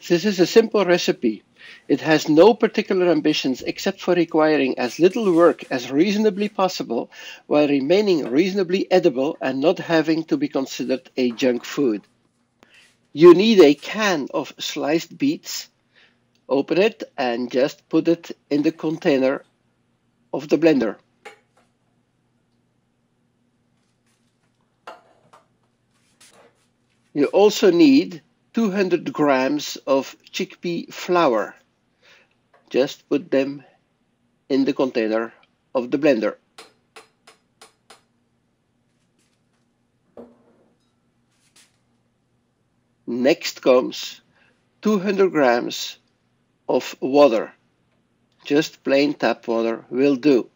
This is a simple recipe. It has no particular ambitions except for requiring as little work as reasonably possible while remaining reasonably edible and not having to be considered a junk food. You need a can of sliced beets. Open it and just put it in the container of the blender. You also need 200 grams of chickpea flour. Just put them in the container of the blender. Next comes 200 grams of water. Just plain tap water will do.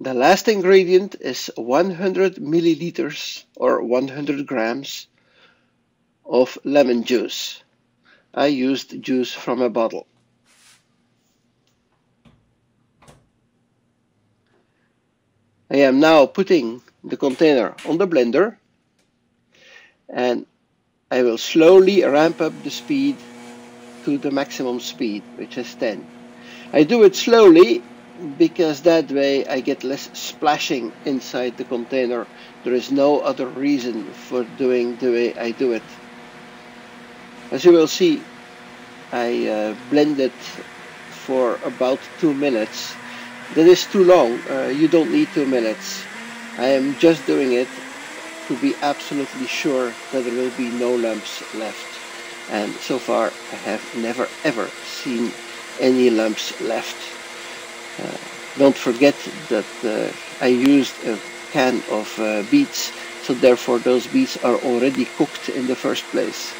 The last ingredient is 100 milliliters or 100 grams of lemon juice. I used juice from a bottle. I am now putting the container on the blender and I will slowly ramp up the speed to the maximum speed, which is 10. I do it slowly because that way I get less splashing inside the container. There is no other reason for doing the way I do it. As you will see, I blend it for about 2 minutes. That is too long. You don't need 2 minutes. I am just doing it to be absolutely sure that there will be no lumps left. And so far I have never ever seen any lumps left. Don't forget that I used a can of beets, so therefore those beets are already cooked in the first place.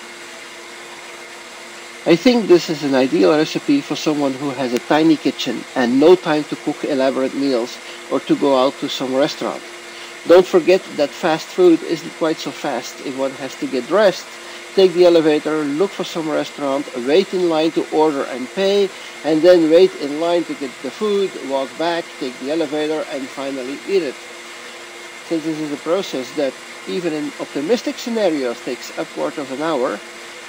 I think this is an ideal recipe for someone who has a tiny kitchen and no time to cook elaborate meals or to go out to some restaurant. Don't forget that fast food isn't quite so fast. If one has to get dressed, take the elevator, look for some restaurant, wait in line to order and pay, and then wait in line to get the food, walk back, take the elevator, and finally eat it. Since this is a process that even in optimistic scenarios takes upward of an hour,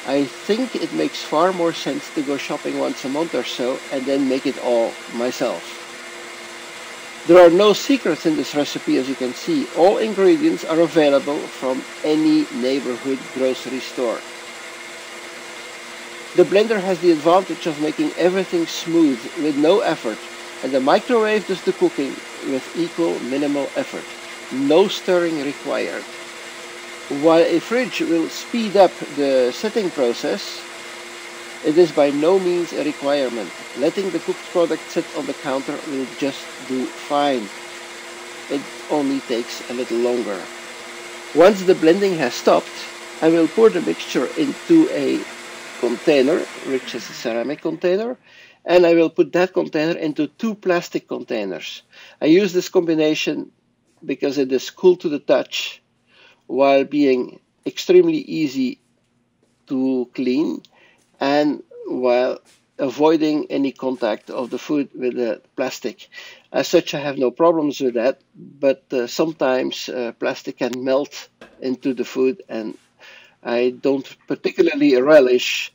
I think it makes far more sense to go shopping once a month or so and then make it all myself. There are no secrets in this recipe, as you can see. All ingredients are available from any neighborhood grocery store. The blender has the advantage of making everything smooth with no effort, and the microwave does the cooking with equal minimal effort. No stirring required. While a fridge will speed up the setting process, it is by no means a requirement. Letting the cooked product sit on the counter will just do fine. It only takes a little longer. Once the blending has stopped, I will pour the mixture into a container, which is a ceramic container, and I will put that container into 2 plastic containers. I use this combination because it is cool to the touch while being extremely easy to clean and while avoiding any contact of the food with the plastic. As such, I have no problems with that, but sometimes plastic can melt into the food, and I don't particularly relish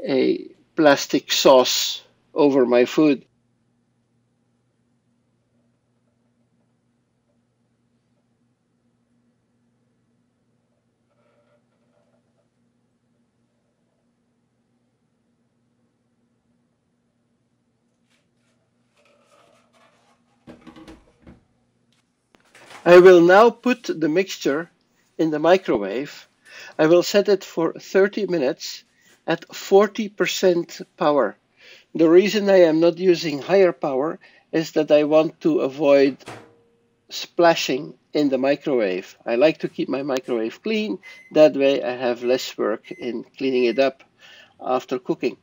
a plastic sauce over my food. I will now put the mixture in the microwave. I will set it for 30 minutes at 40% power. The reason I am not using higher power is that I want to avoid splashing in the microwave. I like to keep my microwave clean. That way I have less work in cleaning it up after cooking.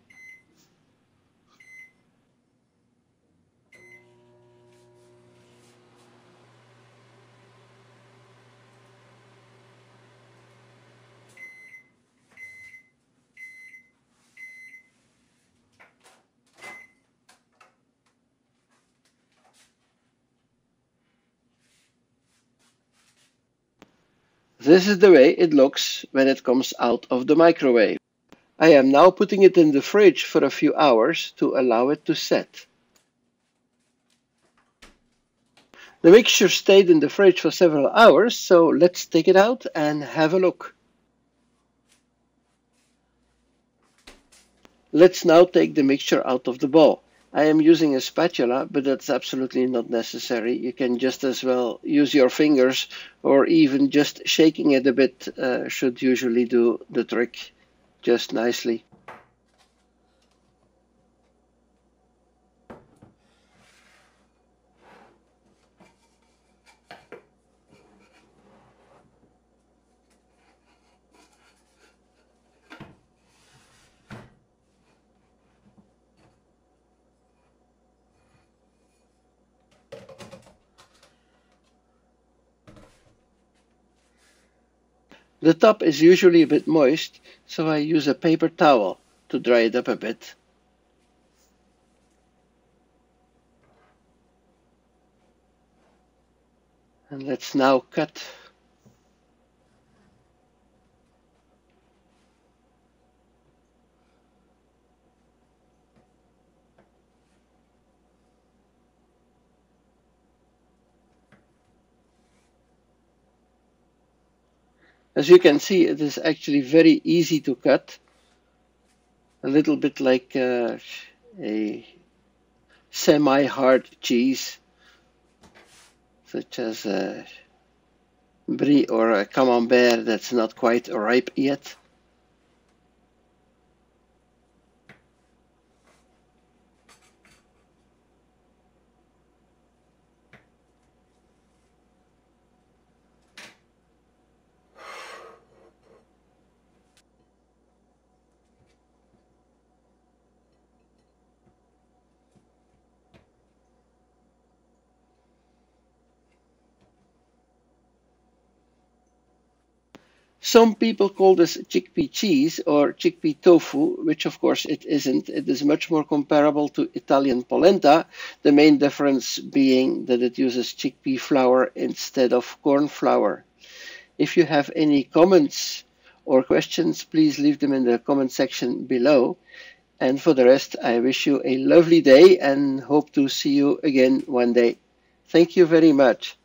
This is the way it looks when it comes out of the microwave. I am now putting it in the fridge for a few hours to allow it to set. The mixture stayed in the fridge for several hours, so let's take it out and have a look. Let's now take the mixture out of the bowl. I am using a spatula, but that's absolutely not necessary. You can just as well use your fingers, or even just shaking it a bit should usually do the trick just nicely. The top is usually a bit moist, so I use a paper towel to dry it up a bit. And let's now cut. As you can see, it is actually very easy to cut. A little bit like a semi-hard cheese, such as a brie or a camembert that's not quite ripe yet. Some people call this chickpea cheese or chickpea tofu, which of course it isn't. It is much more comparable to Italian polenta, the main difference being that it uses chickpea flour instead of corn flour. If you have any comments or questions, please leave them in the comment section below. And for the rest, I wish you a lovely day and hope to see you again one day. Thank you very much.